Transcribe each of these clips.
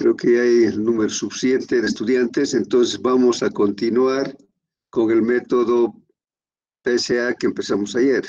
Creo que hay el número suficiente de estudiantes, entonces vamos a continuar con el método PSA que empezamos ayer.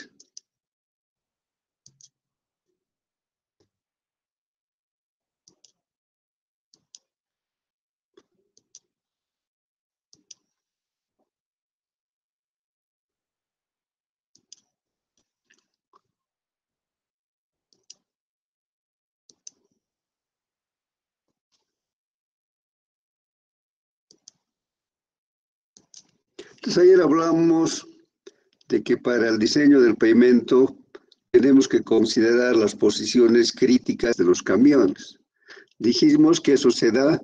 Entonces ayer hablamos de que para el diseño del pavimento tenemos que considerar las posiciones críticas de los camiones. Dijimos que eso se da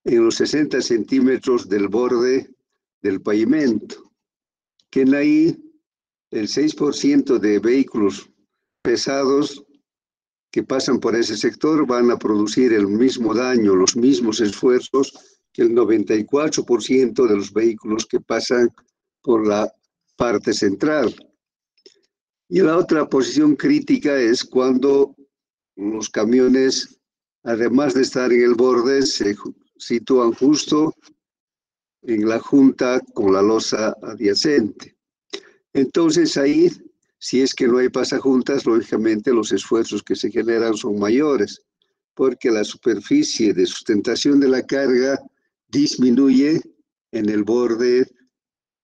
en los 60 centímetros del borde del pavimento, que en ahí el 6% de vehículos pesados que pasan por ese sector van a producir el mismo daño, los mismos esfuerzos que el 94% de los vehículos que pasan por la parte central. Y la otra posición crítica es cuando los camiones, además de estar en el borde, se sitúan justo en la junta con la losa adyacente. Entonces ahí, si es que no hay pasajuntas, lógicamente los esfuerzos que se generan son mayores, porque la superficie de sustentación de la carga disminuye en el borde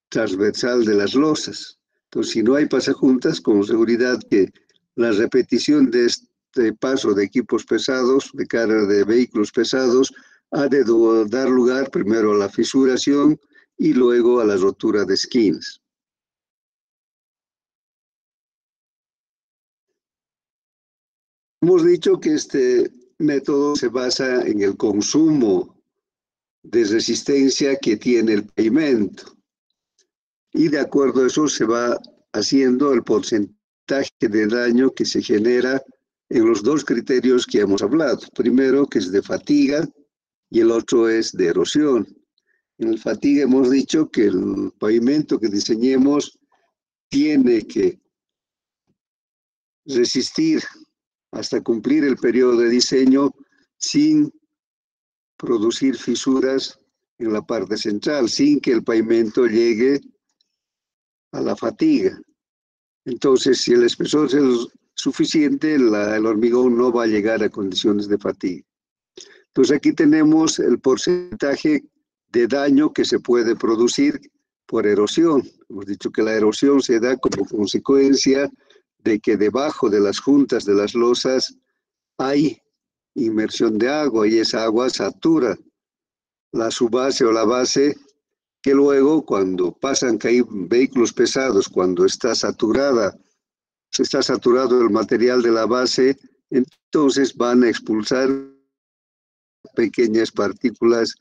transversal de las losas. Entonces, si no hay pasajuntas, con seguridad que la repetición de este paso de equipos pesados, de carga de vehículos pesados, ha de dar lugar primero a la fisuración y luego a la rotura de esquinas. Hemos dicho que este método se basa en el consumo de resistencia que tiene el pavimento. Y de acuerdo a eso se va haciendo el porcentaje de daño que se genera en los dos criterios que hemos hablado. Primero, que es de fatiga, y el otro es de erosión. En el fatiga hemos dicho que el pavimento que diseñemos tiene que resistir hasta cumplir el periodo de diseño sin producir fisuras en la parte central, sin que el pavimento llegue a la fatiga. Entonces, si el espesor es suficiente, el hormigón no va a llegar a condiciones de fatiga. Entonces, aquí tenemos el porcentaje de daño que se puede producir por erosión. Hemos dicho que la erosión se da como consecuencia de que debajo de las juntas de las losas hay inmersión de agua y esa agua satura la subbase o la base, que luego cuando pasan que hay vehículos pesados, cuando está saturado el material de la base, entonces van a expulsar pequeñas partículas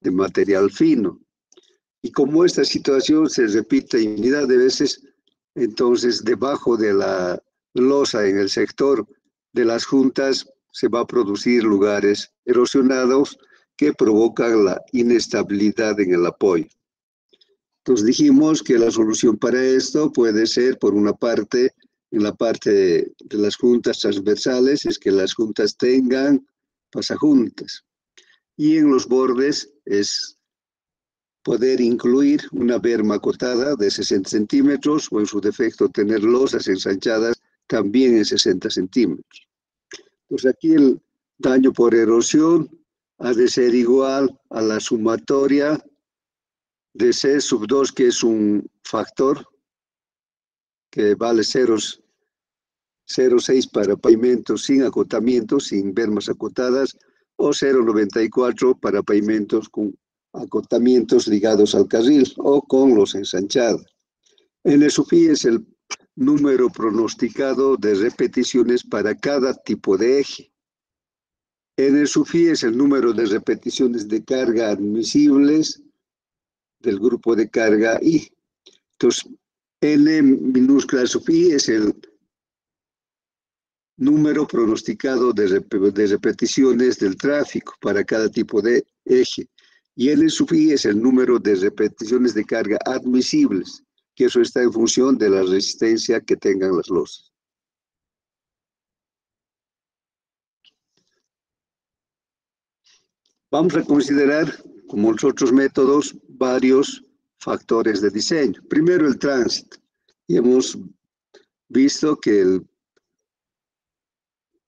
de material fino. Y como esta situación se repite infinidad de veces, entonces debajo de la losa en el sector de las juntas se va a producir lugares erosionados que provocan la inestabilidad en el apoyo. Entonces dijimos que la solución para esto puede ser, por una parte, en la parte de las juntas transversales, es que las juntas tengan pasajuntas. Y en los bordes es poder incluir una berma acotada de 60 centímetros o en su defecto tener losas ensanchadas también en 60 centímetros. Pues aquí el daño por erosión ha de ser igual a la sumatoria de C sub 2, que es un factor que vale 0,6 para pavimentos sin acotamiento, sin bermas acotadas, o 0,94 para pavimentos con acotamientos ligados al carril o con los ensanchados. N sub I es el número pronosticado de repeticiones para cada tipo de eje. N sub I es el número de repeticiones de carga admisibles del grupo de carga I. Entonces, N minúscula sub I es el número pronosticado de repeticiones del tráfico para cada tipo de eje. Y N sub I es el número de repeticiones de carga admisibles, que eso está en función de la resistencia que tengan las losas. Vamos a considerar, como los otros métodos, varios factores de diseño. Primero, el tránsito. Y hemos visto que el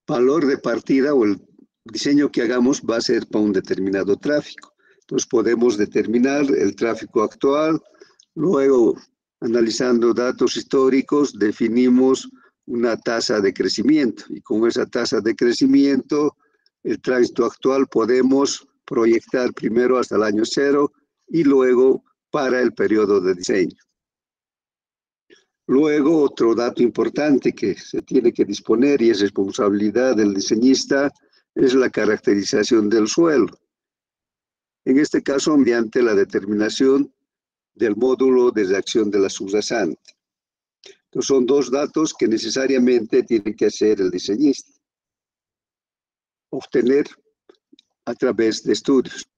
valor de partida o el diseño que hagamos va a ser para un determinado tráfico. Entonces podemos determinar el tráfico actual, luego analizando datos históricos definimos una tasa de crecimiento y con esa tasa de crecimiento el tránsito actual podemos proyectar primero hasta el año cero y luego para el periodo de diseño. Luego, otro dato importante que se tiene que disponer y es responsabilidad del diseñista es la caracterización del suelo. En este caso, mediante la determinación del módulo de reacción de la subrasante. Entonces, son dos datos que necesariamente tiene que hacer el diseñista. Obtener a través de estudios.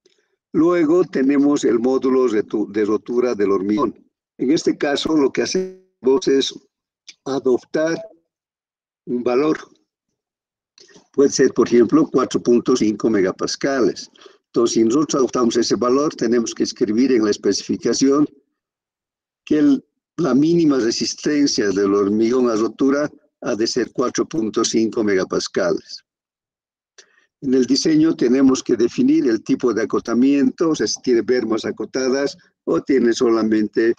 Luego tenemos el módulo de rotura del hormigón. En este caso, lo que hacemos es adoptar un valor. Puede ser, por ejemplo, 4.5 megapascales. Entonces, si nosotros adoptamos ese valor, tenemos que escribir en la especificación que la mínima resistencia del hormigón a rotura ha de ser 4.5 megapascales. En el diseño tenemos que definir el tipo de acotamiento, o sea, si tiene bermas acotadas o tiene solamente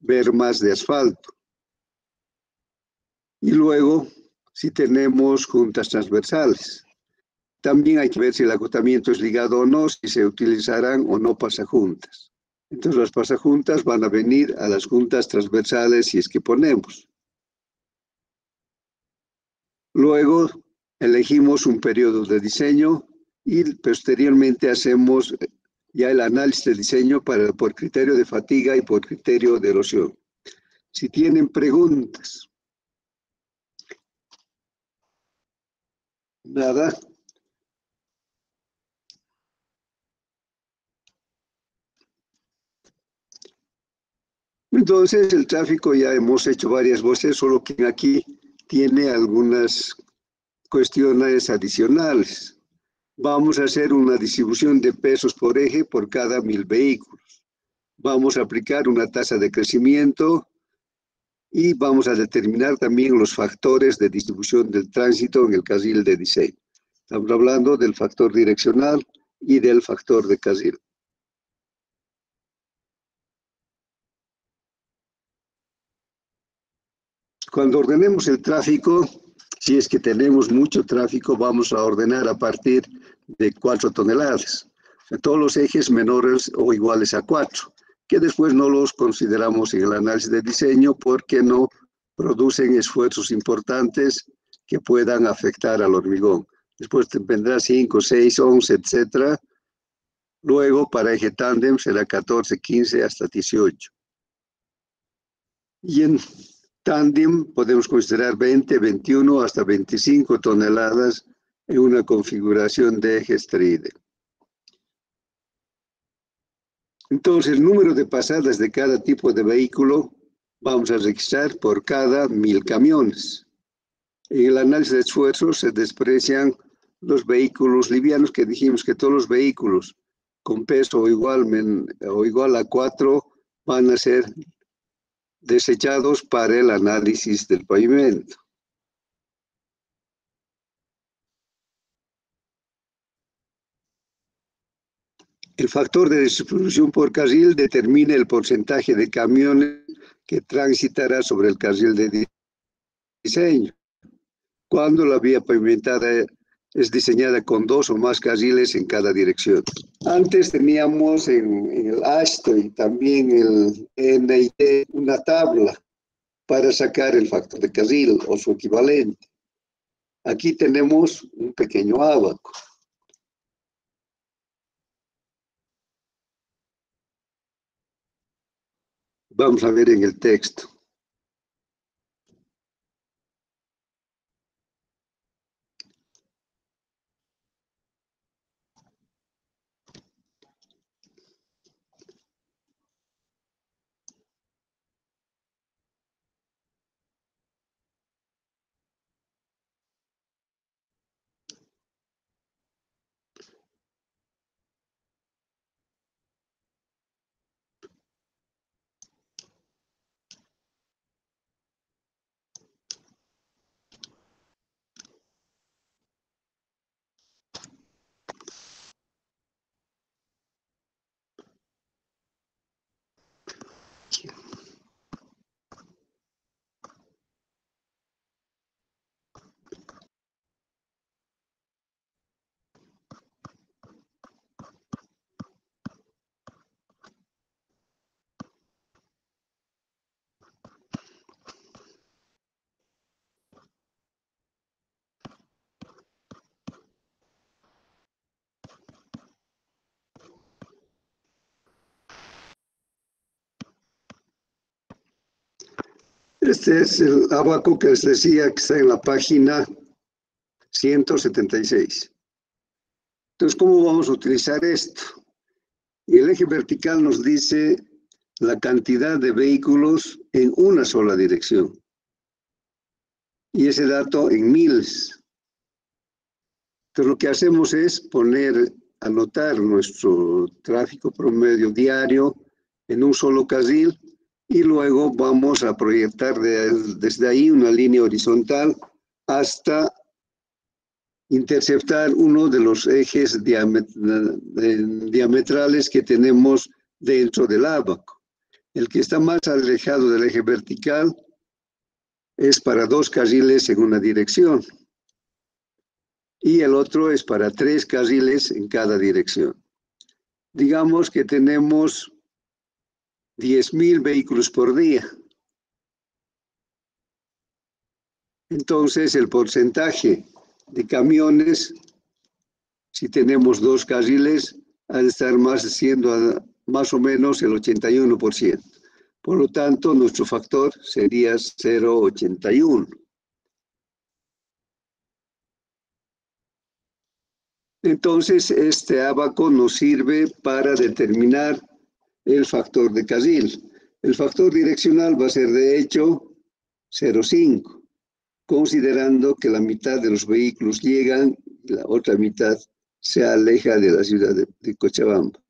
bermas de asfalto. Y luego, si tenemos juntas transversales. También hay que ver si el acotamiento es ligado o no, si se utilizarán o no pasajuntas. Entonces las pasajuntas van a venir a las juntas transversales si es que ponemos. Luego elegimos un periodo de diseño y posteriormente hacemos ya el análisis de diseño por criterio de fatiga y por criterio de erosión. Si tienen preguntas. Nada. Entonces, el tráfico ya hemos hecho varias voces, solo que aquí tiene algunas cuestiones adicionales. Vamos a hacer una distribución de pesos por eje por cada 1000 vehículos. Vamos a aplicar una tasa de crecimiento y vamos a determinar también los factores de distribución del tránsito en el carril de diseño. Estamos hablando del factor direccional y del factor de carril. Cuando ordenemos el tráfico, si es que tenemos mucho tráfico, vamos a ordenar a partir de 4 toneladas. Todos los ejes menores o iguales a 4, que después no los consideramos en el análisis de diseño porque no producen esfuerzos importantes que puedan afectar al hormigón. Después vendrá 5, 6, 11, etc. Luego, para eje tándem será 14, 15 hasta 18. Y en tándem podemos considerar 20, 21 hasta 25 toneladas en una configuración de ejes tride. Entonces, el número de pasadas de cada tipo de vehículo vamos a registrar por cada 1000 camiones. En el análisis de esfuerzos se desprecian los vehículos livianos, que dijimos que todos los vehículos con peso igual a 4 van a ser desechados para el análisis del pavimento. El factor de distribución por carril determina el porcentaje de camiones que transitará sobre el carril de diseño. Cuando la vía pavimentada es diseñada con 2 o más carriles en cada dirección. Antes teníamos en el ASTO y también el NIT una tabla para sacar el factor de carril o su equivalente. Aquí tenemos un pequeño ábaco. Vamos a ver en el texto. Este es el abaco que les decía que está en la página 176. Entonces, ¿cómo vamos a utilizar esto? Y el eje vertical nos dice la cantidad de vehículos en una sola dirección. Y ese dato en miles. Entonces, lo que hacemos es anotar nuestro tráfico promedio diario en un solo carril y luego vamos a proyectar desde ahí una línea horizontal hasta interceptar uno de los ejes diametrales que tenemos dentro del ábaco. El que está más alejado del eje vertical es para 2 carriles en una dirección y el otro es para 3 carriles en cada dirección. Digamos que tenemos 10.000 vehículos por día. Entonces, el porcentaje de camiones, si tenemos 2 carriles, ha de estar siendo más o menos el 81%. Por lo tanto, nuestro factor sería 0,81. Entonces, este ábaco nos sirve para determinar el factor de carril. El factor direccional va a ser, de hecho, 0,5, considerando que la mitad de los vehículos llegan y la otra mitad se aleja de la ciudad de Cochabamba.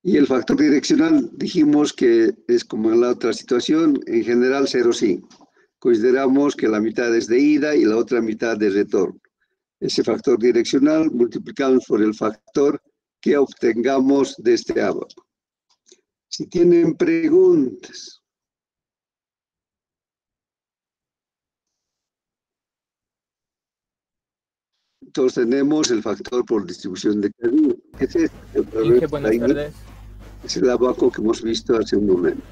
Y el factor direccional dijimos que es como en la otra situación, en general 0,5. Consideramos que la mitad es de ida y la otra mitad de retorno. Ese factor direccional multiplicamos por el factor que obtengamos de este ábaco. Si tienen preguntas. Entonces tenemos el factor por distribución de carril. Inge, buenas tardes. Es el abaco que hemos visto hace un momento.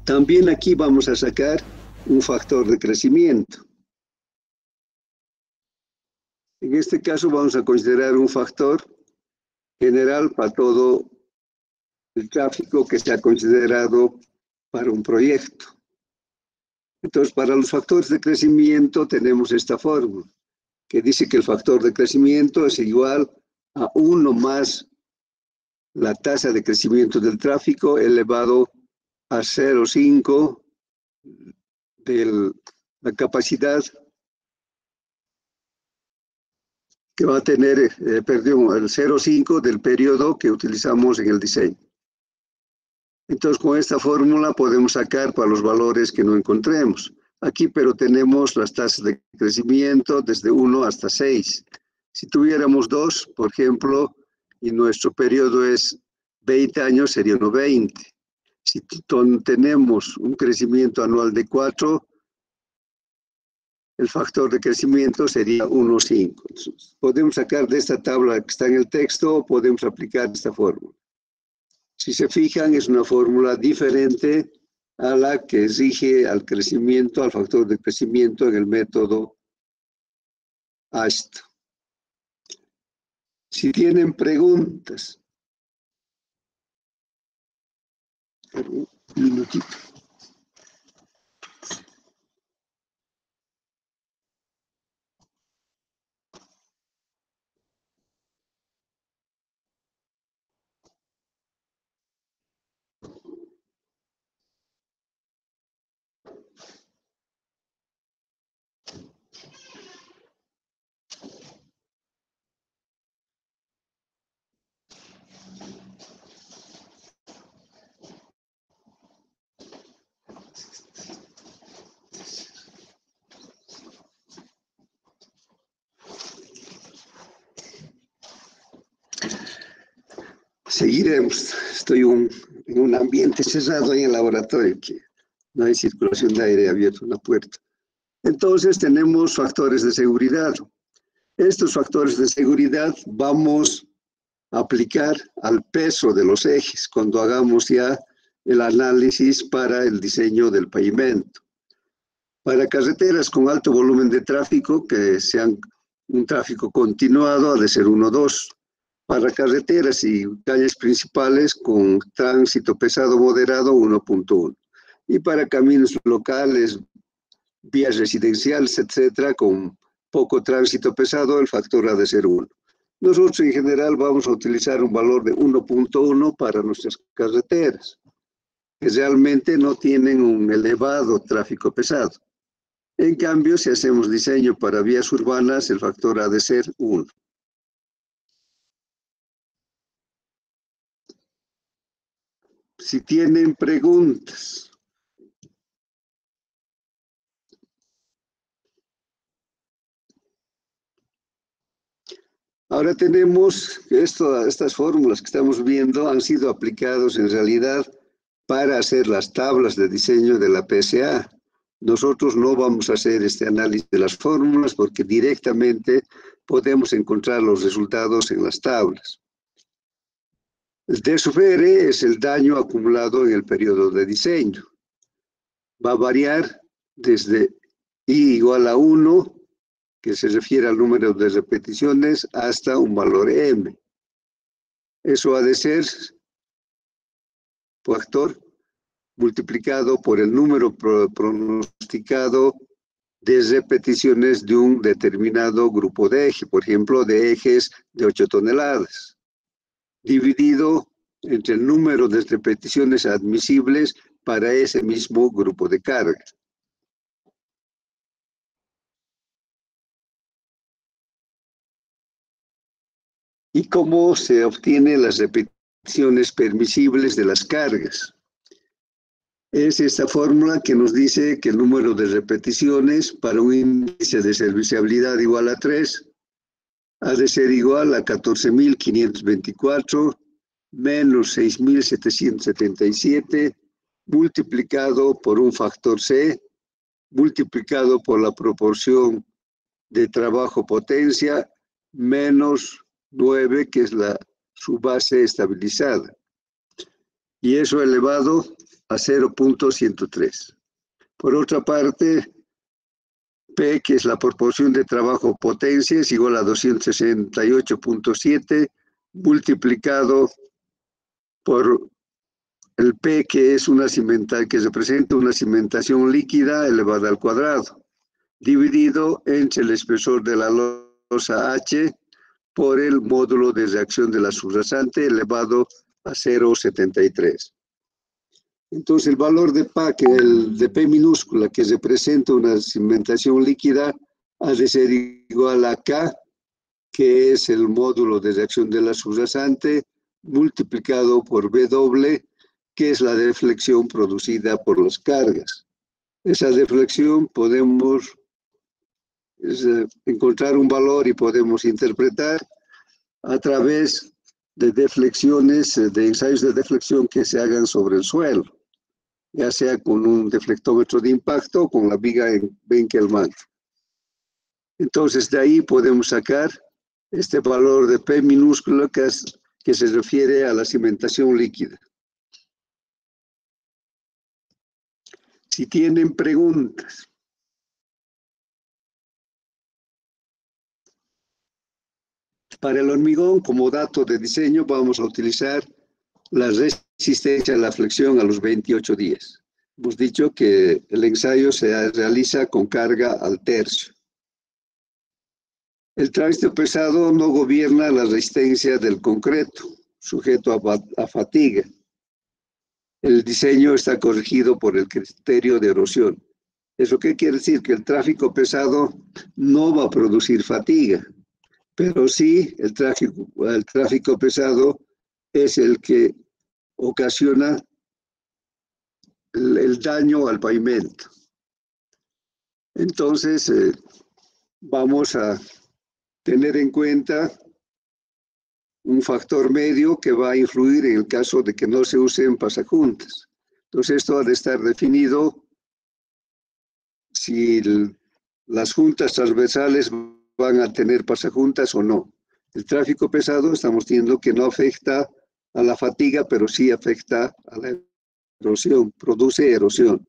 También aquí vamos a sacar un factor de crecimiento. En este caso vamos a considerar un factor general para todo el tráfico que se ha considerado para un proyecto. Entonces, para los factores de crecimiento tenemos esta fórmula, que dice que el factor de crecimiento es igual a 1 más la tasa de crecimiento del tráfico elevado a 0,5 de la capacidad que va a tener, el 0,5 del periodo que utilizamos en el diseño. Entonces, con esta fórmula podemos sacar para los valores que no encontremos. Aquí, pero tenemos las tasas de crecimiento desde 1 hasta 6. Si tuviéramos 2, por ejemplo, y nuestro periodo es 20 años, sería 20. Si tenemos un crecimiento anual de 4, el factor de crecimiento sería 1,5. Podemos sacar de esta tabla que está en el texto o podemos aplicar esta fórmula. Si se fijan, es una fórmula diferente a la que exige al crecimiento, al factor de crecimiento en el método AST. Si tienen preguntas. Un minutito. seguiremos. Estoy en un ambiente cerrado en el laboratorio, que no hay circulación de aire, abierto una puerta. Entonces tenemos factores de seguridad. Estos factores de seguridad vamos a aplicar al peso de los ejes cuando hagamos ya el análisis para el diseño del pavimento. Para carreteras con alto volumen de tráfico, que sean un tráfico continuado, ha de ser 1,2. Para carreteras y calles principales con tránsito pesado moderado, 1,1. Y para caminos locales, vías residenciales, etcétera, con poco tránsito pesado, el factor ha de ser 1. Nosotros en general vamos a utilizar un valor de 1,1 para nuestras carreteras, que realmente no tienen un elevado tráfico pesado. En cambio, si hacemos diseño para vías urbanas, el factor ha de ser 1. Si tienen preguntas. Ahora tenemos que estas fórmulas que estamos viendo han sido aplicadas en realidad para hacer las tablas de diseño de la PSA. Nosotros no vamos a hacer este análisis de las fórmulas porque directamente podemos encontrar los resultados en las tablas. El DSUFR es el daño acumulado en el periodo de diseño. Va a variar desde I igual a 1, que se refiere al número de repeticiones, hasta un valor M. Eso ha de ser factor multiplicado por el número pronosticado de repeticiones de un determinado grupo de eje, por ejemplo, de ejes de 8 toneladas, dividido entre el número de repeticiones admisibles para ese mismo grupo de carga. ¿Y cómo se obtienen las repeticiones permisibles de las cargas? Es esta fórmula que nos dice que el número de repeticiones para un índice de serviciabilidad igual a 3 ha de ser igual a 14.524 menos 6.777 multiplicado por un factor C, multiplicado por la proporción de trabajo-potencia menos 9, que es su base estabilizada. Y eso elevado a 0,103. Por otra parte, P, que es la proporción de trabajo-potencia, es igual a 268,7 multiplicado por el P, que es que representa una cimentación líquida elevada al cuadrado, dividido entre el espesor de la losa H por el módulo de reacción de la subrasante elevado a 0,73. Entonces el valor de P minúscula, que representa una cimentación líquida, ha de ser igual a K, que es el módulo de reacción de la subrasante, multiplicado por B doble, que es la deflexión producida por las cargas. Esa deflexión podemos encontrar un valor y podemos interpretar a través de deflexiones, de ensayos de deflexión que se hagan sobre el suelo, ya sea con un deflectómetro de impacto o con la viga en Benkelman. Entonces, de ahí podemos sacar este valor de P minúsculo que se refiere a la cimentación líquida. Si tienen preguntas. Para el hormigón, como dato de diseño, vamos a utilizar la resistencia a la flexión a los 28 días. Hemos dicho que el ensayo se realiza con carga al tercio. El tránsito pesado no gobierna la resistencia del concreto, sujeto a fatiga. El diseño está corregido por el criterio de erosión. ¿Eso qué quiere decir? Que el tráfico pesado no va a producir fatiga, pero sí el tráfico pesado es el que ocasiona el daño al pavimento. Entonces, vamos a tener en cuenta un factor medio que va a influir en el caso de que no se usen pasajuntas. Entonces esto ha de estar definido si las juntas transversales van a tener pasajuntas o no. El tráfico pesado estamos viendo que no afecta a la fatiga, pero sí afecta a la erosión, produce erosión.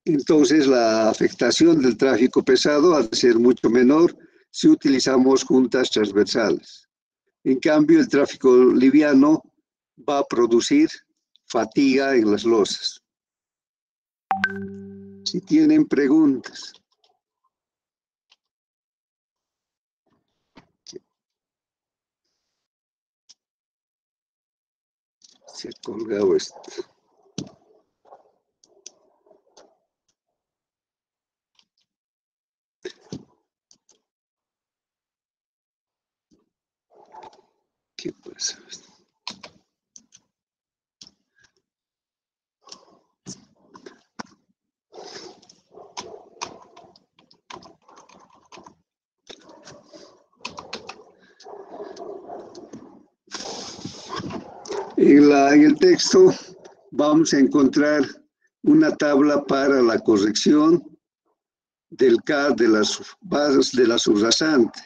Entonces la afectación del tráfico pesado ha de ser mucho menor si utilizamos juntas transversales. En cambio, el tráfico liviano va a producir fatiga en las losas. Si tienen preguntas. Se ha colgado esto. ¿Qué pasa? En el texto vamos a encontrar una tabla para la corrección del K de las bases de la subrasante.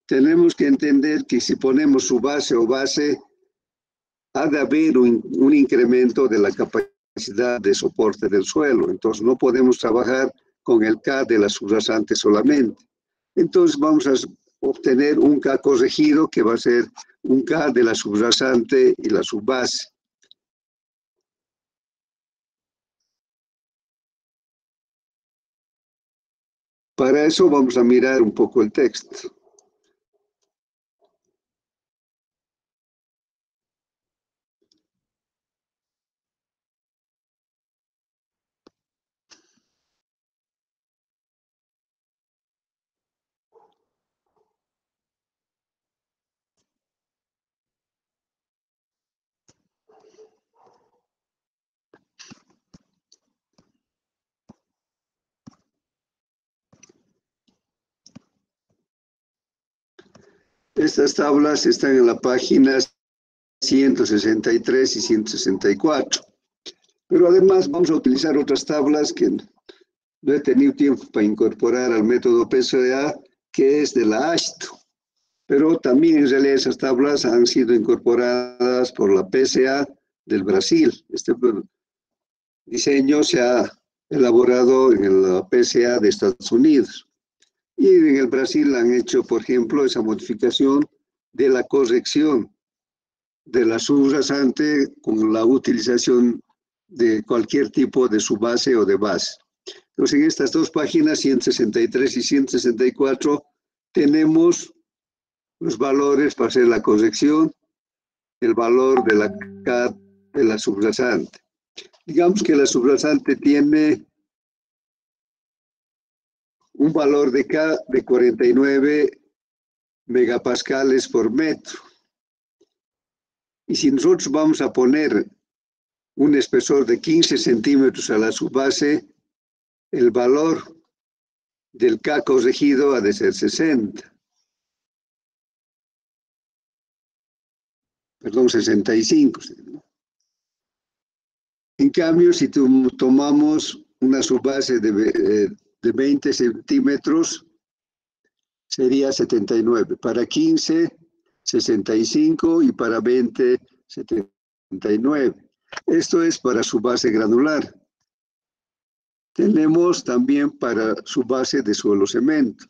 Tenemos que entender que si ponemos su base o base, ha de haber un incremento de la capacidad de soporte del suelo. Entonces no podemos trabajar con el K de la subrasante solamente. Entonces vamos a obtener un K corregido que va a ser un K de la subrasante y la subbase. Para eso vamos a mirar un poco el texto. Estas tablas están en la página 163 y 164. Pero además vamos a utilizar otras tablas que no he tenido tiempo para incorporar al método PSA, que es de la ASTO. Pero también en realidad esas tablas han sido incorporadas por la PSA del Brasil. Este diseño se ha elaborado en la PSA de Estados Unidos. Y en el Brasil han hecho, por ejemplo, esa modificación de la corrección de la subrasante con la utilización de cualquier tipo de subbase o de base. Entonces, en estas dos páginas, 163 y 164, tenemos los valores para hacer la corrección, el valor de la K de la subrasante. Digamos que la subrasante tiene un valor de K de 49 megapascales por metro. Y si nosotros vamos a poner un espesor de 15 centímetros a la subbase, el valor del K corregido ha de ser 60. Perdón, 65. En cambio, si tomamos una subbase de 20 centímetros, sería 79. Para 15, 65 y para 20, 79. Esto es para su base granular. Tenemos también para su base de suelo cemento.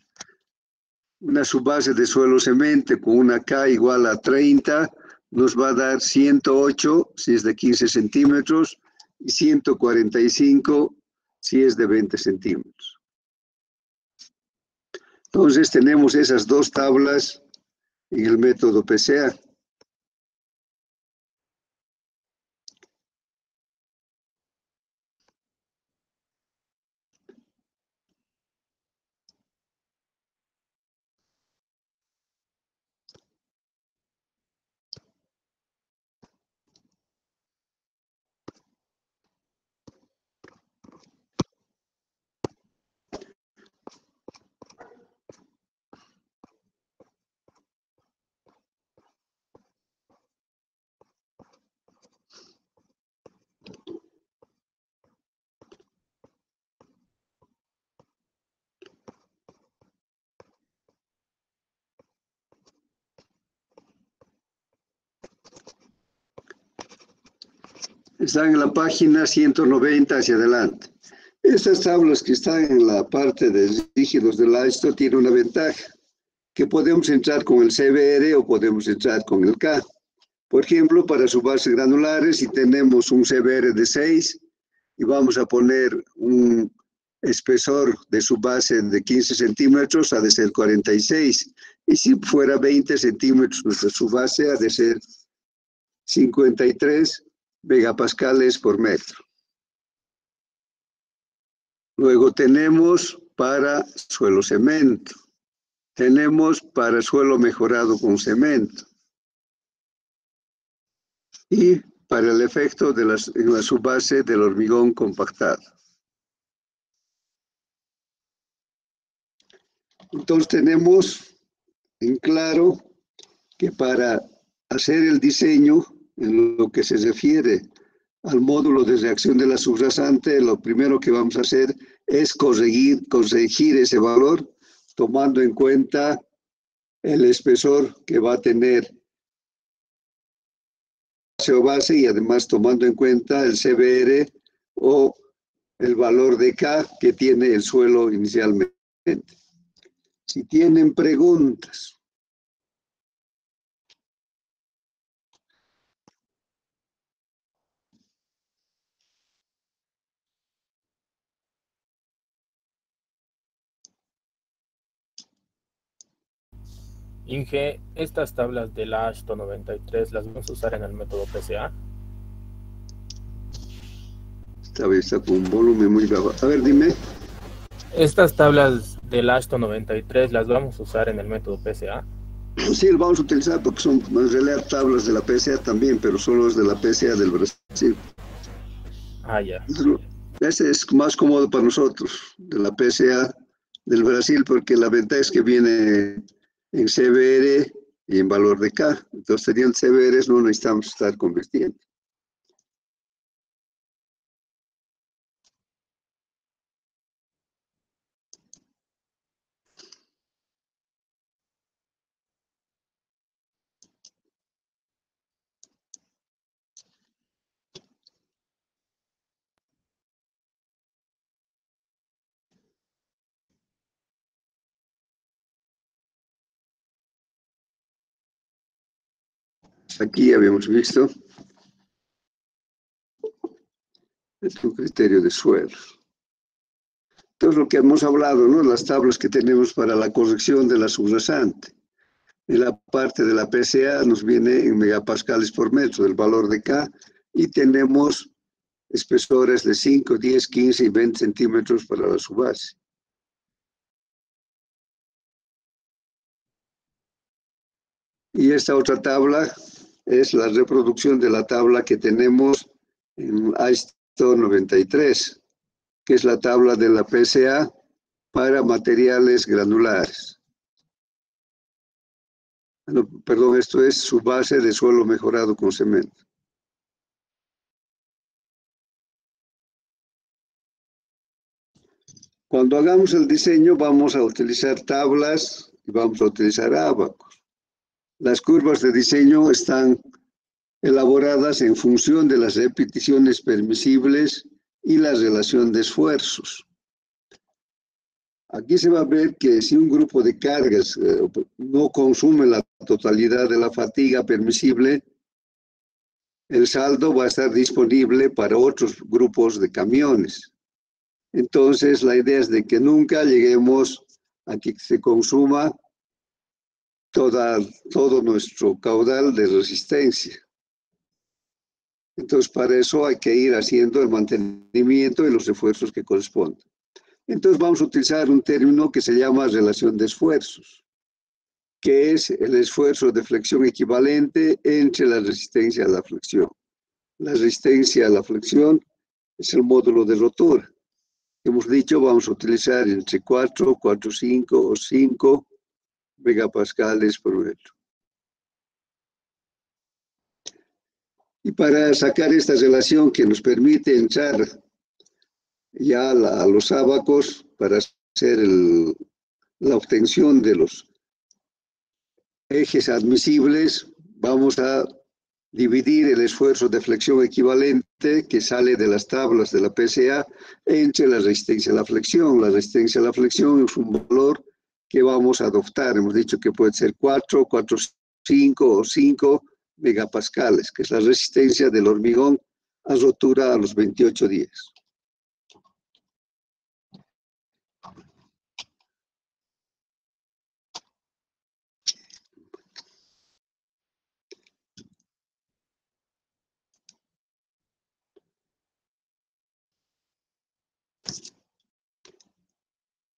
Una subbase de suelo cemento con una K igual a 30 nos va a dar 108 si es de 15 centímetros y 145 si es de 20 centímetros. Entonces tenemos esas dos tablas en el método PSA. Están en la página 190 hacia adelante. Estas tablas que están en la parte de rígidos del AISTO tienen una ventaja, que podemos entrar con el CBR o podemos entrar con el K. Por ejemplo, para sus bases granulares, si tenemos un CBR de 6 y vamos a poner un espesor de su base de 15 centímetros, ha de ser 46. Y si fuera 20 centímetros nuestra su base, ha de ser 53 megapascales por metro. Luego tenemos para suelo cemento. Tenemos para suelo mejorado con cemento. Y para el efecto de en la subbase del hormigón compactado. Entonces tenemos en claro que para hacer el diseño, en lo que se refiere al módulo de reacción de la subrasante, lo primero que vamos a hacer es corregir ese valor, tomando en cuenta el espesor que va a tener base y además tomando en cuenta el CBR o el valor de K que tiene el suelo inicialmente. Si tienen preguntas. Inge, estas tablas del AASHTO 93 las vamos a usar en el método PCA. Esta vez está con un volumen muy bajo. A ver, dime. Estas tablas del AASHTO 93 las vamos a usar en el método PCA. Sí, lo vamos a utilizar porque son en realidad tablas de la PCA también, pero solo es de la PCA del Brasil. Ah, ya. Ese es más cómodo para nosotros, de la PCA del Brasil, porque la ventaja es que viene en CBR y en valor de K. Entonces, teniendo CBR no necesitamos estar convirtiendo. Aquí habíamos visto es un criterio de suelo. Entonces, lo que hemos hablado, ¿no? Las tablas que tenemos para la corrección de la subrasante. En la parte de la PCA nos viene en megapascales por metro del valor de K y tenemos espesores de 5, 10, 15 y 20 centímetros para la subbase. Y esta otra tabla es la reproducción de la tabla que tenemos en AISTO 93, que es la tabla de la PCA para materiales granulares. No, perdón, esto es su base de suelo mejorado con cemento. Cuando hagamos el diseño vamos a utilizar tablas y vamos a utilizar ábacos. Las curvas de diseño están elaboradas en función de las repeticiones permisibles y la relación de esfuerzos. Aquí se va a ver que si un grupo de cargas no consume la totalidad de la fatiga permisible, el saldo va a estar disponible para otros grupos de camiones. Entonces, la idea es de que nunca lleguemos a que se consuma todo nuestro caudal de resistencia. Entonces, para eso hay que ir haciendo el mantenimiento y los esfuerzos que corresponden. Entonces, vamos a utilizar un término que se llama relación de esfuerzos, que es el esfuerzo de flexión equivalente entre la resistencia a la flexión. La resistencia a la flexión es el módulo de rotura. Hemos dicho, vamos a utilizar entre 4, 4,5 o 5 megapascales por metro. Y para sacar esta relación que nos permite entrar ya a los ábacos para hacer la obtención de los ejes admisibles, vamos a dividir el esfuerzo de flexión equivalente que sale de las tablas de la PSA entre la resistencia a la flexión. La resistencia a la flexión es un valor que vamos a adoptar. Hemos dicho que puede ser 4,5 o 5 megapascales, que es la resistencia del hormigón a rotura a los 28 días.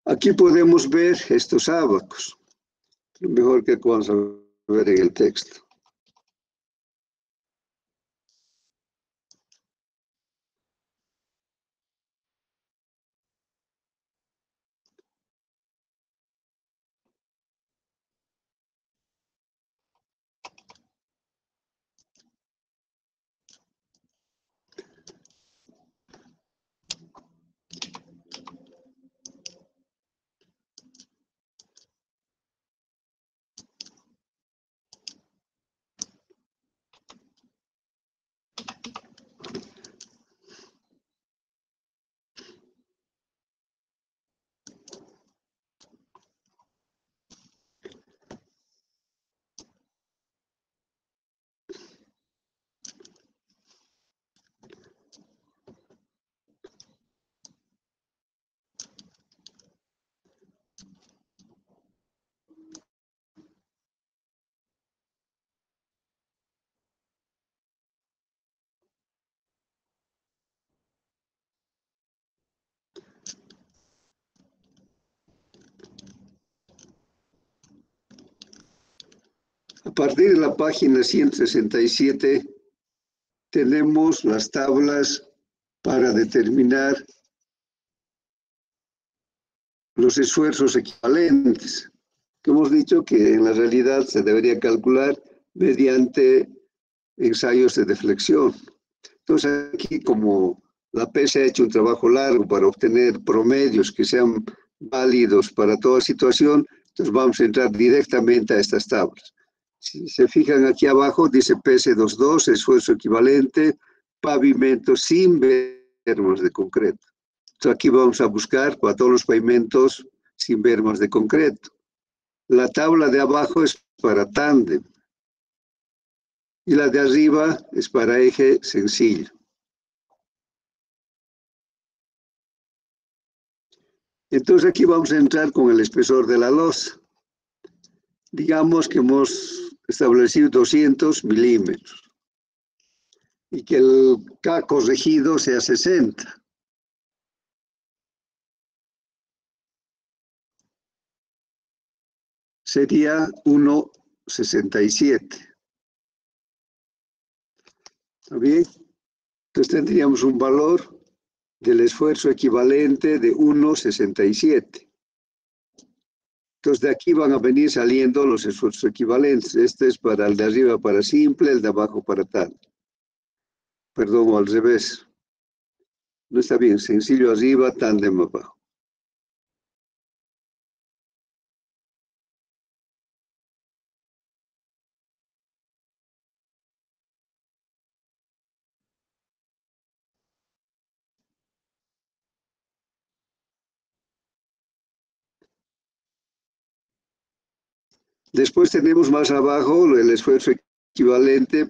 Aquí podemos ver estos ábacos, lo mejor que vamos a ver en el texto. A partir de la página 167 tenemos las tablas para determinar los esfuerzos equivalentes, que hemos dicho que en la realidad se debería calcular mediante ensayos de deflexión. Entonces aquí, como la PES ha hecho un trabajo largo para obtener promedios que sean válidos para toda situación, entonces vamos a entrar directamente a estas tablas. Si se fijan aquí abajo, dice PS22, esfuerzo equivalente, pavimento sin bermas de concreto. Entonces aquí vamos a buscar para todos los pavimentos sin bermas de concreto. La tabla de abajo es para tándem y la de arriba es para eje sencillo. Entonces aquí vamos a entrar con el espesor de la losa. Digamos que hemos establecido 200 milímetros y que el K corregido sea 60. Sería 1,67. ¿Está bien? Entonces tendríamos un valor del esfuerzo equivalente de 1,67. Entonces de aquí van a venir saliendo los esfuerzos equivalentes. Este es para el de arriba para simple, el de abajo para tal. Perdón, al revés. No está bien, sencillo arriba, tándem abajo. Después tenemos más abajo el esfuerzo equivalente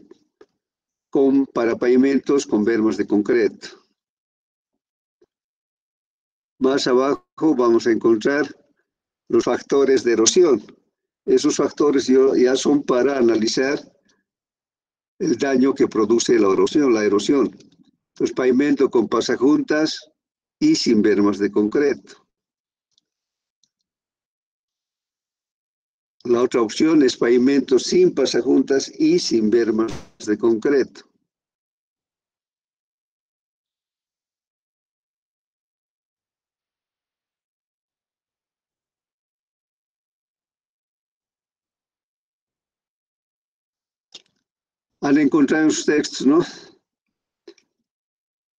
para pavimentos con bermas de concreto. Más abajo vamos a encontrar los factores de erosión. Esos factores ya son para analizar el daño que produce la erosión. Entonces, pavimento con pasajuntas y sin bermas de concreto. La otra opción es pavimento sin pasajuntas y sin bermas de concreto. Han encontrado en sus textos, ¿no?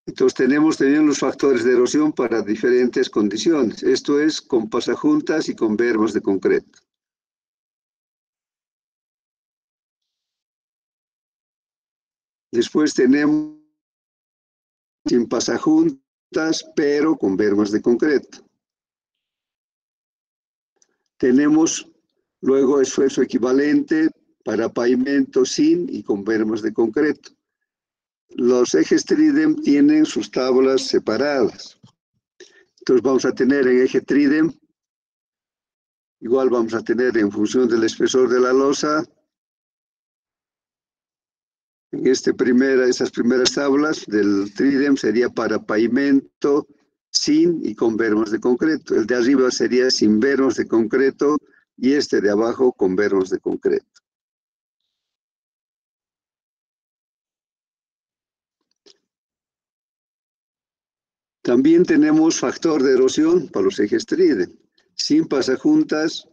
Entonces tenemos también los factores de erosión para diferentes condiciones. Esto es con pasajuntas y con bermas de concreto. Después tenemos sin pasajuntas, pero con bermas de concreto. Tenemos luego esfuerzo equivalente para pavimento sin y con bermas de concreto. Los ejes Tridem tienen sus tablas separadas. Entonces vamos a tener en eje Tridem, igual vamos a tener en función del espesor de la losa, en esas primeras tablas del Tridem sería para pavimento sin y con bermas de concreto. El de arriba sería sin bermas de concreto y este de abajo con bermas de concreto. También tenemos factor de erosión para los ejes Tridem, sin pasajuntas,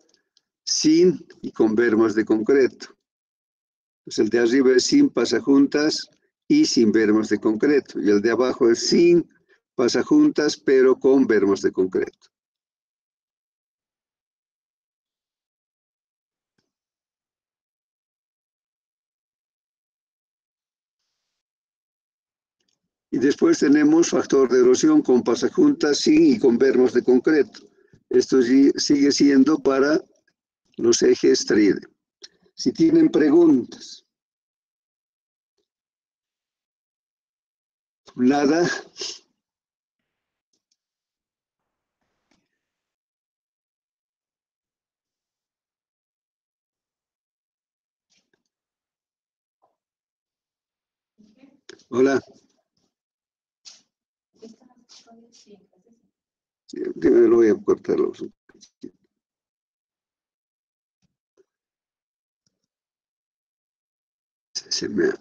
sin y con bermas de concreto. Pues el de arriba es sin pasajuntas y sin bermas de concreto, y el de abajo es sin pasajuntas, pero con bermas de concreto. Y después tenemos factor de erosión con pasajuntas, sin y con bermas de concreto. Esto sigue siendo para los ejes Tridem. Si tienen preguntas. Nada. Hola. Sí, lo voy a cortar los. Se me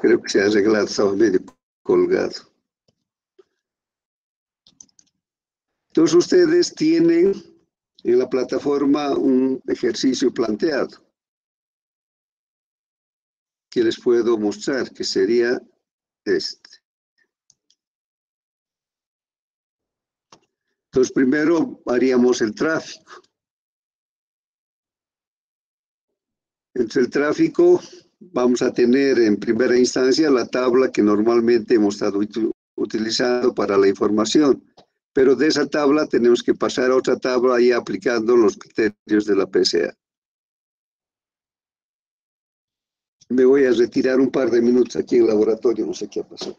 creo que se ha arreglado, estaba medio colgado. Entonces ustedes tienen en la plataforma un ejercicio planteado que les puedo mostrar, que sería este. Entonces primero haríamos el tráfico. Entre el tráfico vamos a tener en primera instancia la tabla que normalmente hemos estado utilizando para la información, pero de esa tabla tenemos que pasar a otra tabla y aplicando los criterios de la PCA. Me voy a retirar un par de minutos aquí en el laboratorio, no sé qué ha pasado.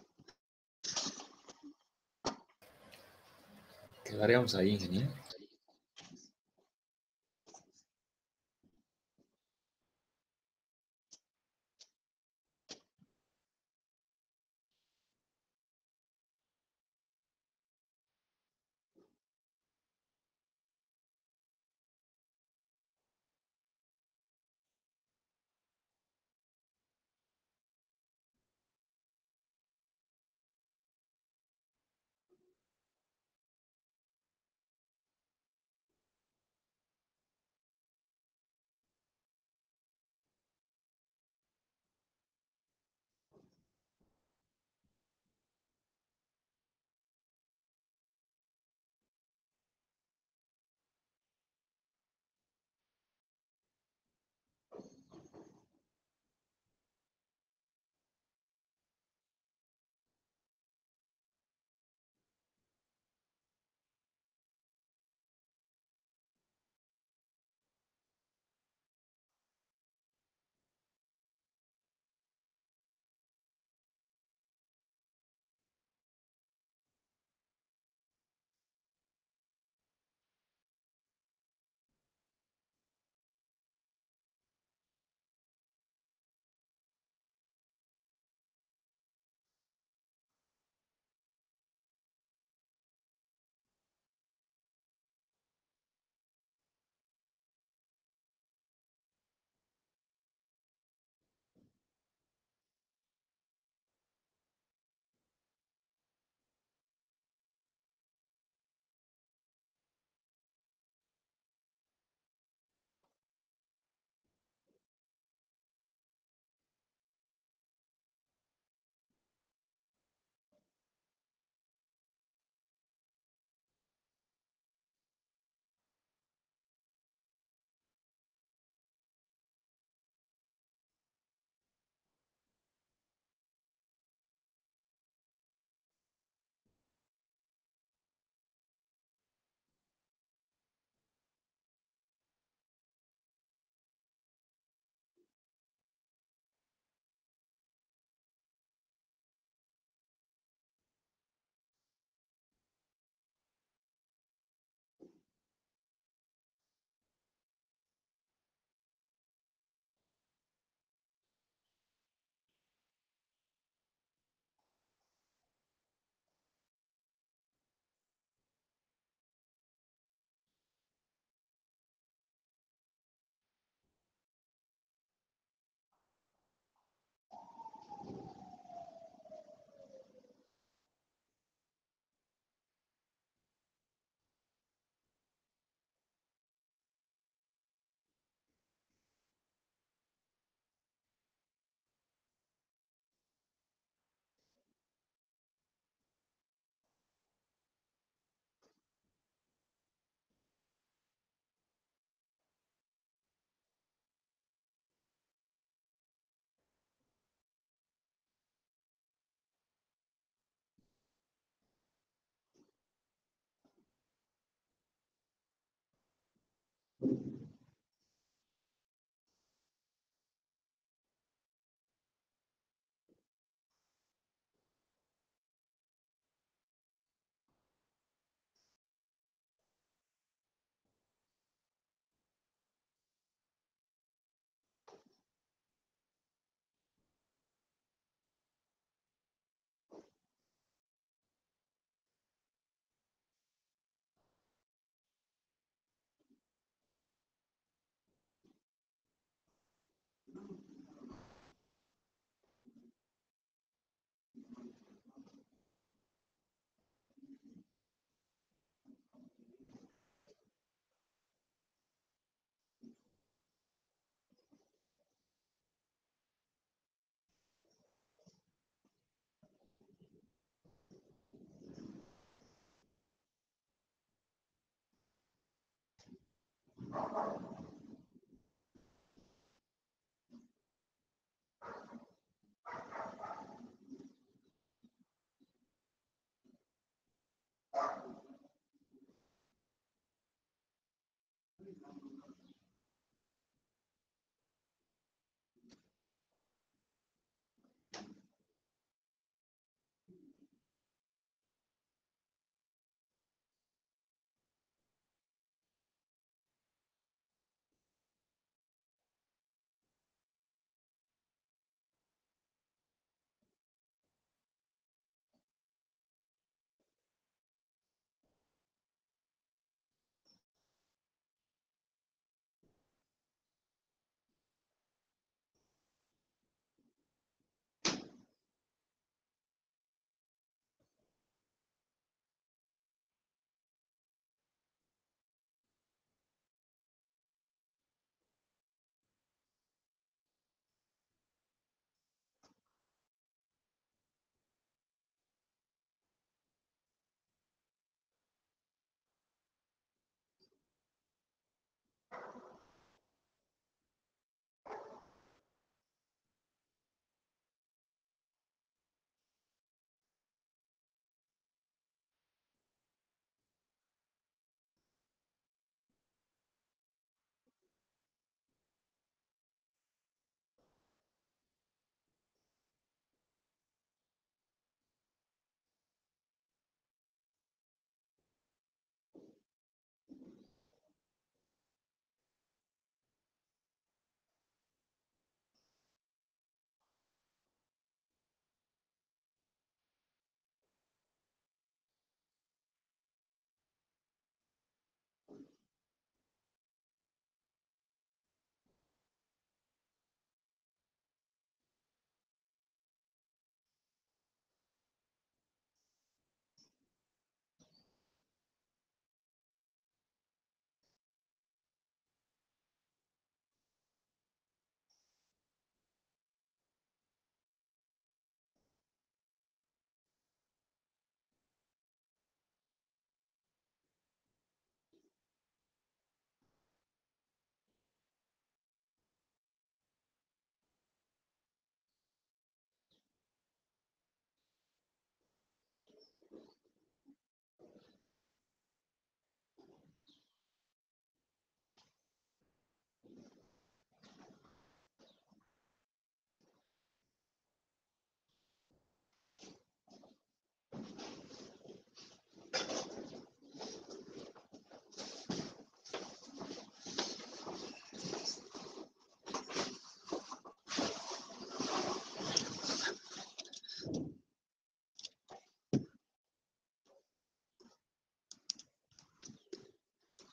Quedaríamos ahí, ingeniero.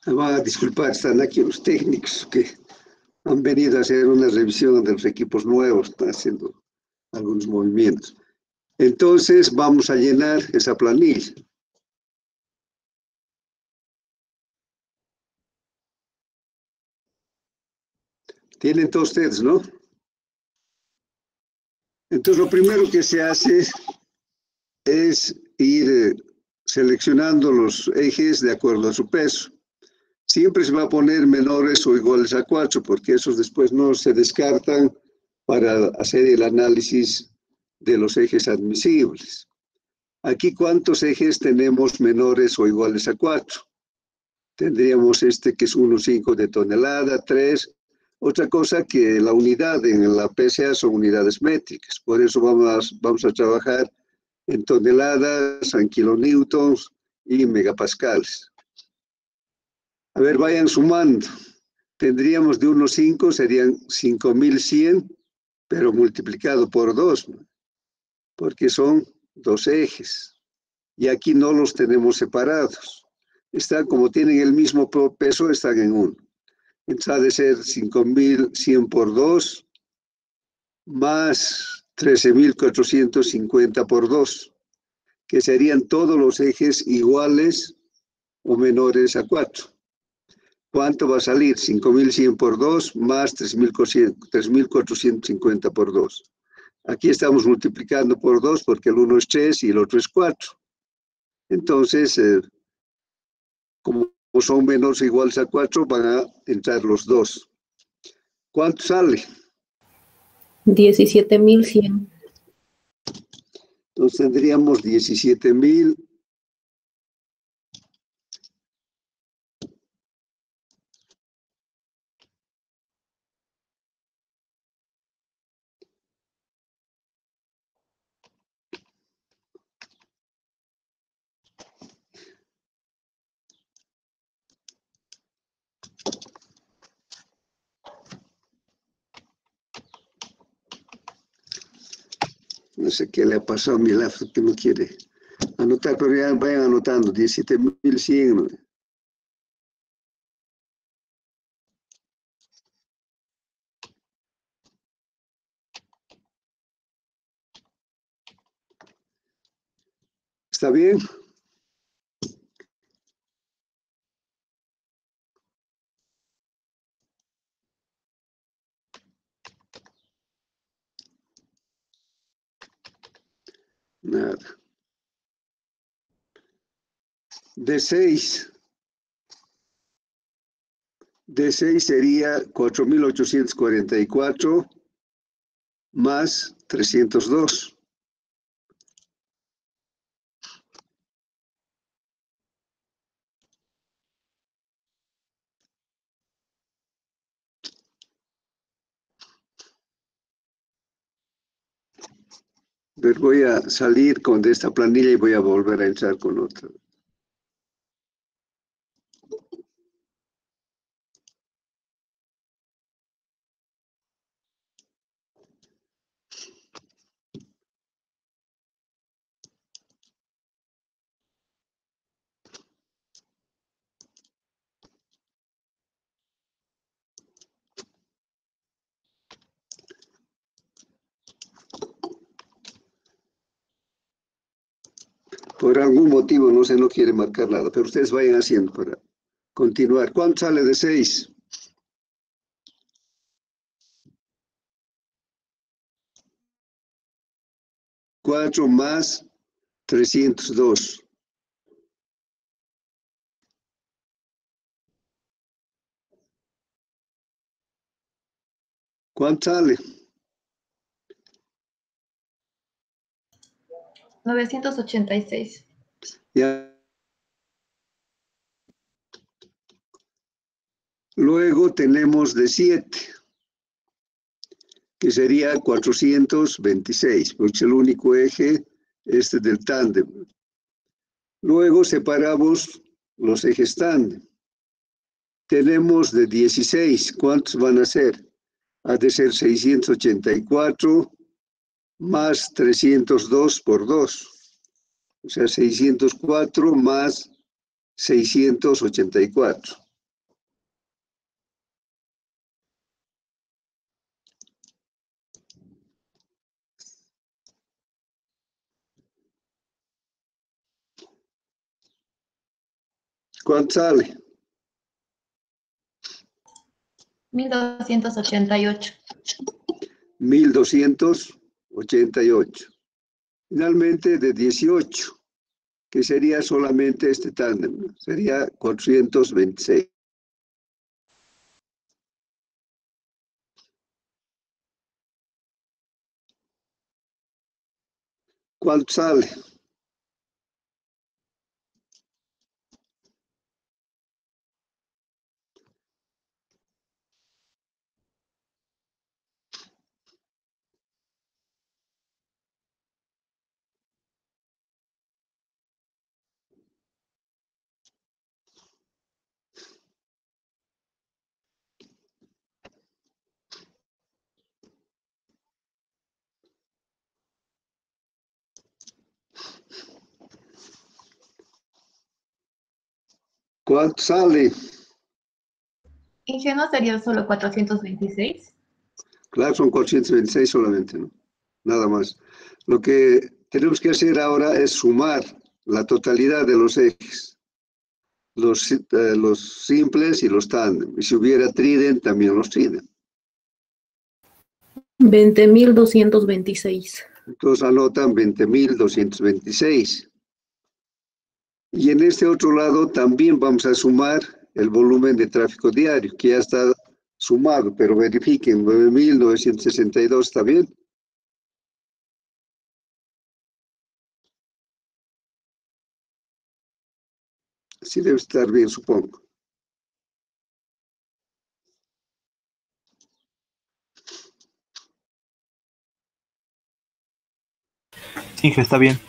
Me van a disculpar, están aquí los técnicos que han venido a hacer una revisión de los equipos nuevos, están haciendo algunos movimientos. Entonces vamos a llenar esa planilla. Tienen todos ustedes, ¿no? Entonces lo primero que se hace es ir seleccionando los ejes de acuerdo a su peso. Siempre se va a poner menores o iguales a 4, porque esos después no se descartan para hacer el análisis de los ejes admisibles. Aquí, ¿cuántos ejes tenemos menores o iguales a 4? Tendríamos este que es 1,5 de tonelada, 3. Otra cosa que la unidad en la PSA son unidades métricas, por eso vamos a trabajar en toneladas, en kilonewtons y megapascales. A ver, vayan sumando. Tendríamos de 1,5, serían 5.100, pero multiplicado por 2, ¿no? Porque son 2 ejes. Y aquí no los tenemos separados. Están, como tienen el mismo peso, están en 1. Entonces ha de ser 5.100 por 2 más 13.450 por 2, que serían todos los ejes iguales o menores a 4. ¿Cuánto va a salir? 5.100 por 2 más 3.450 por 2. Aquí estamos multiplicando por 2 porque el uno es 3 y el otro es 4. Entonces, como son menores o iguales a 4, van a entrar los dos. ¿Cuánto sale? 17.100. Entonces tendríamos 17.000. No sé qué le ha pasado a mi laptop que no quiere anotar, pero ya vayan anotando, 17.100, ¿no? ¿Está bien? Nada. D6 sería 4.844 más 302. Pero voy a salir de esta planilla y voy a volver a entrar con otra. Por algún motivo, no sé, no quiere marcar nada, pero ustedes vayan haciendo para continuar. ¿Cuánto sale de 6? 4 más 302. ¿Cuánto sale? 986. Ya. Luego tenemos de 7, que sería 426, porque es el único eje del tándem. Luego separamos los ejes tándem. Tenemos de 16, ¿cuántos van a ser? Ha de ser 684 más 302 por 2. O sea, 604 más 684. ¿Cuánto sale? 1.288. 1.288. Finalmente, de 18, que sería solamente este tándem, ¿no? Sería 426. ¿Cuánto sale? ¿Cuánto sale? Inge, ¿no sería solo 426? Claro, son 426 solamente, ¿no? Nada más. Lo que tenemos que hacer ahora es sumar la totalidad de los ejes, los simples y los tándem. Y si hubiera trident, también los trident. 20.226. Entonces anotan 20.226. Y en este otro lado también vamos a sumar el volumen de tráfico diario, que ya está sumado, pero verifiquen, 9.962, ¿está bien? Sí debe estar bien, supongo. Sí, está bien.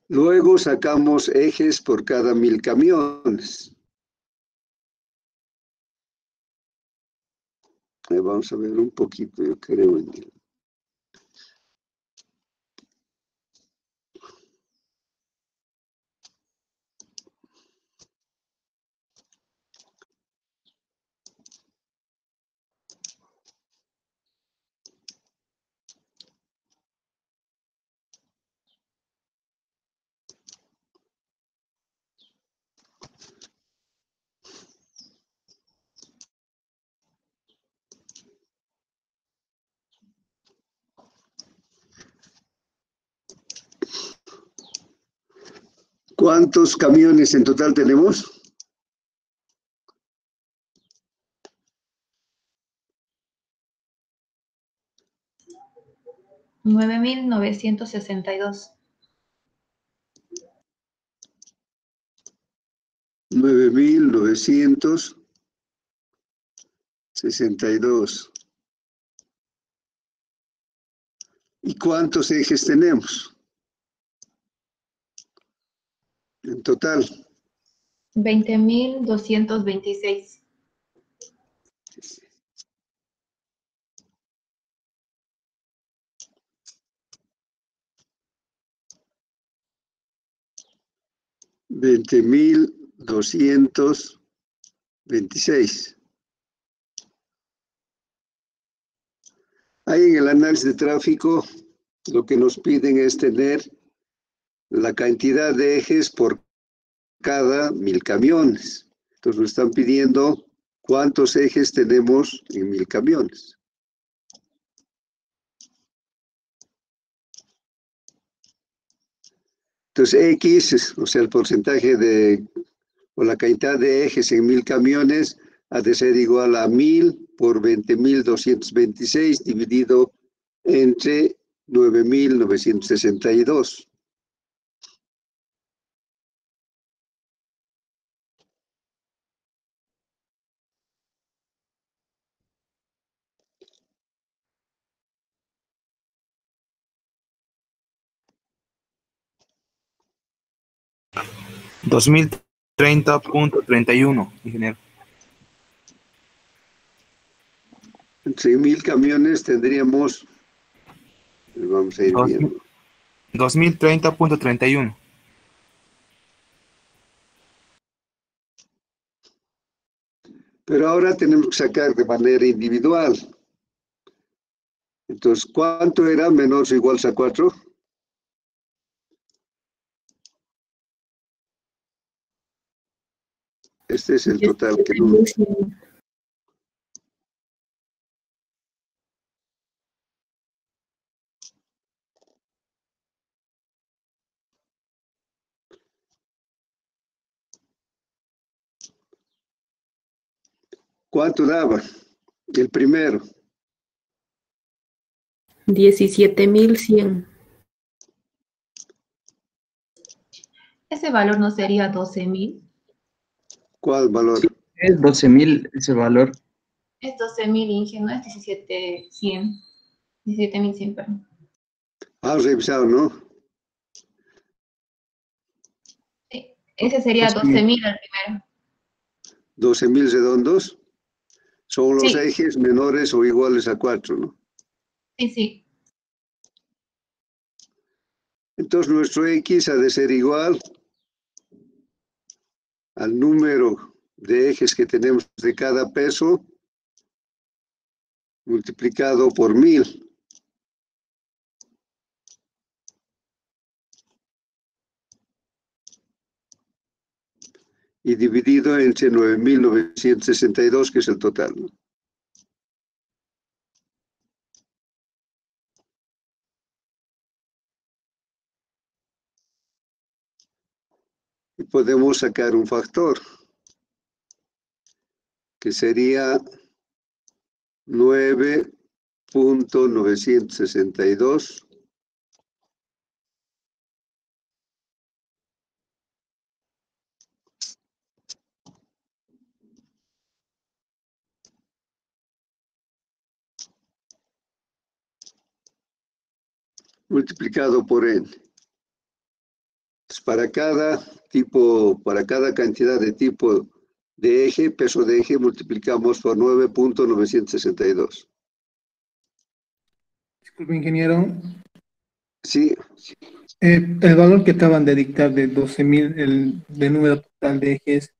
Luego sacamos ejes por cada 1.000 camiones. Vamos a ver un poquito, yo creo en él. ¿Cuántos camiones en total tenemos? $9.962. 9.962. ¿Y cuántos ejes tenemos en total? 20.226. $20.226. Ahí en el análisis de tráfico, lo que nos piden es tener la cantidad de ejes por cada 1.000 camiones. Entonces nos están pidiendo cuántos ejes tenemos en 1.000 camiones. Entonces X, o sea, el porcentaje o la cantidad de ejes en 1.000 camiones ha de ser igual a 1.000 por 20.226 dividido entre 9.962. $2.030.31, ingeniero. Entre 1.000 camiones tendríamos, vamos a ir viendo. 2.030.31. Pero ahora tenemos que sacar de manera individual. Entonces, ¿cuánto era menor o igual a 4? Este es el total que no. ¿Cuánto daba? El primero. 17.100. Ese valor no sería 12.000. ¿Cuál valor? Sí, es 12.000 ese valor. Es 12.000, Inge, no es 17.100. 17.100, perdón. Has revisado, ¿no? Sí, ese sería 12.000 el primero. 12.000 redondos. Son los Sí. ejes menores o iguales a 4, ¿no? Sí, sí. Entonces nuestro X ha de ser igual al número de ejes que tenemos de cada peso multiplicado por 1000. Y dividido entre 9.962, que es el total, ¿no? Y podemos sacar un factor, que sería 9.962 multiplicado por n. Para cada cantidad de tipo de eje, peso de eje, multiplicamos por 9.962. Disculpe, ingeniero. Sí, El valor que acaban de dictar de 12.000, el de número total de ejes,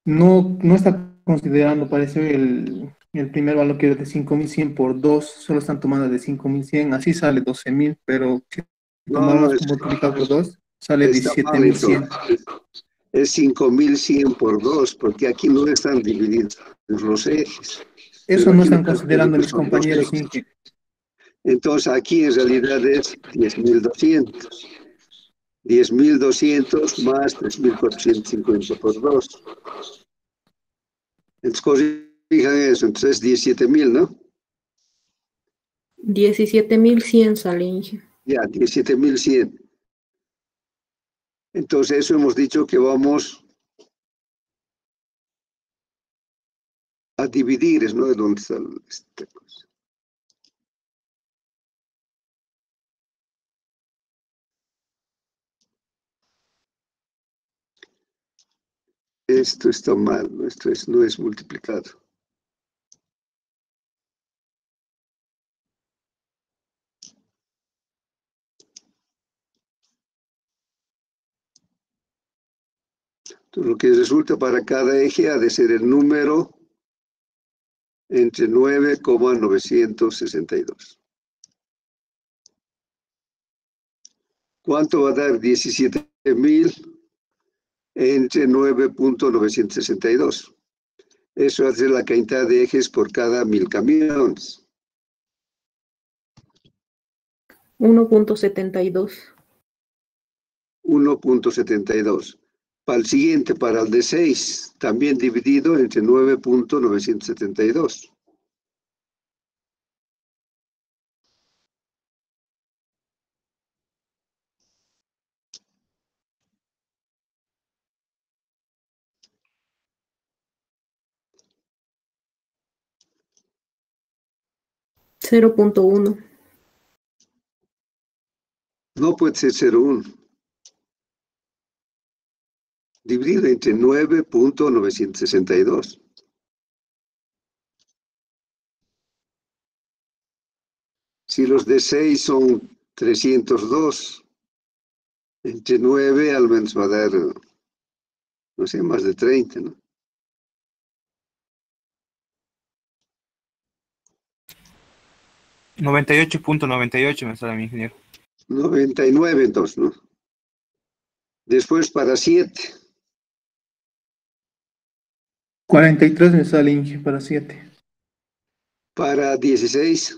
no está considerando, parece, el primer valor que era de 5.100 por 2, solo están tomando de 5.100, así sale 12.000, pero si tomamos multiplicado por 2, sale está mal 17.100. entonces. Es 5.100 por 2, porque aquí no están divididos los ejes. Eso Pero no aquí están me considerando que mis son dos compañeros, ejes. Inge. Entonces aquí en realidad es 10.200. 10.200 más 3.450 por 2. Entonces corrijan eso, entonces es 17.000, ¿no? 17.100 sale, Inge. Ya, 17.100. Entonces eso hemos dicho que vamos a dividir, ¿no? ¿De dónde está esta cosa? Esto está mal, ¿no? Esto no es multiplicado. Entonces, lo que resulta para cada eje ha de ser el número entre 9,962. ¿Cuánto va a dar 17.000 entre 9.962? Eso hace la cantidad de ejes por cada 1.000 camiones. 1.72. 1.72. Para el siguiente, para el de 6, también dividido entre 9.972. $0.1. No puede ser 0,1. Dividido entre 9.962. Si los de 6 son 302, entre 9 al menos va a dar, no sé, más de 30, ¿no? 98.98 me sale mi ingeniero. 99 entonces, ¿no? Después para 7. 43 me sale, Inge, para 7. Para 16.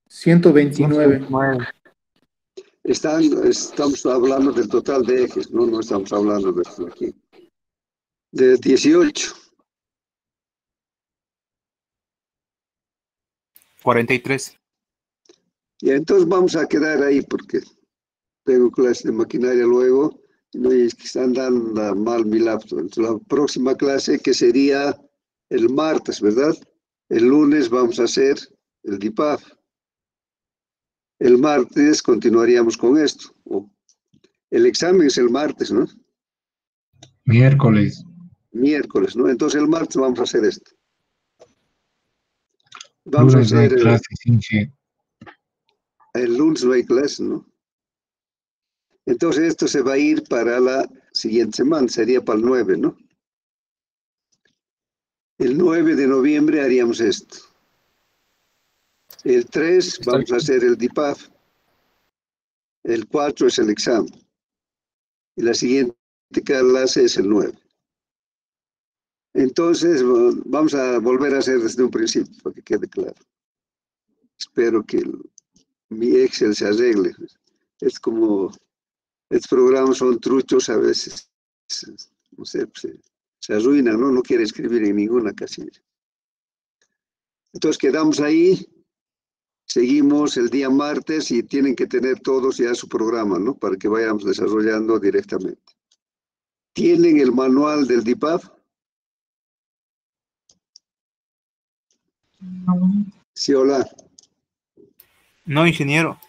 129. Estamos hablando del total de ejes, ¿no? No estamos hablando de esto aquí. De 18. 43. Y entonces vamos a quedar ahí porque tengo clase de maquinaria luego. No, es que están dando mal mi laptop. Entonces, la próxima clase, que sería el martes, ¿verdad? El lunes vamos a hacer el DIPAF. El martes continuaríamos con esto. El examen es el martes, ¿no? Miércoles. Miércoles, ¿no? Entonces el martes vamos a hacer esto. Vamos a Lunes no hay hacer clases, Inge. el lunes no hay clase, ¿no? Entonces esto se va a ir para la siguiente semana, sería para el 9, ¿no? El 9 de noviembre haríamos esto. El 3 vamos a hacer el DIPAF. El 4 es el examen. Y la siguiente clase es el 9. Entonces, vamos a volver a hacer desde un principio, para que quede claro. Espero que mi Excel se arregle. Es como, estos programas son truchos a veces. No sé, pues, se arruinan, ¿no? No quiere escribir en ninguna casilla. Entonces, quedamos ahí. Seguimos el día martes y tienen que tener todos ya su programa, ¿no? Para que vayamos desarrollando directamente. ¿Tienen el manual del DIPAF? Sí, hola. No, ingeniero.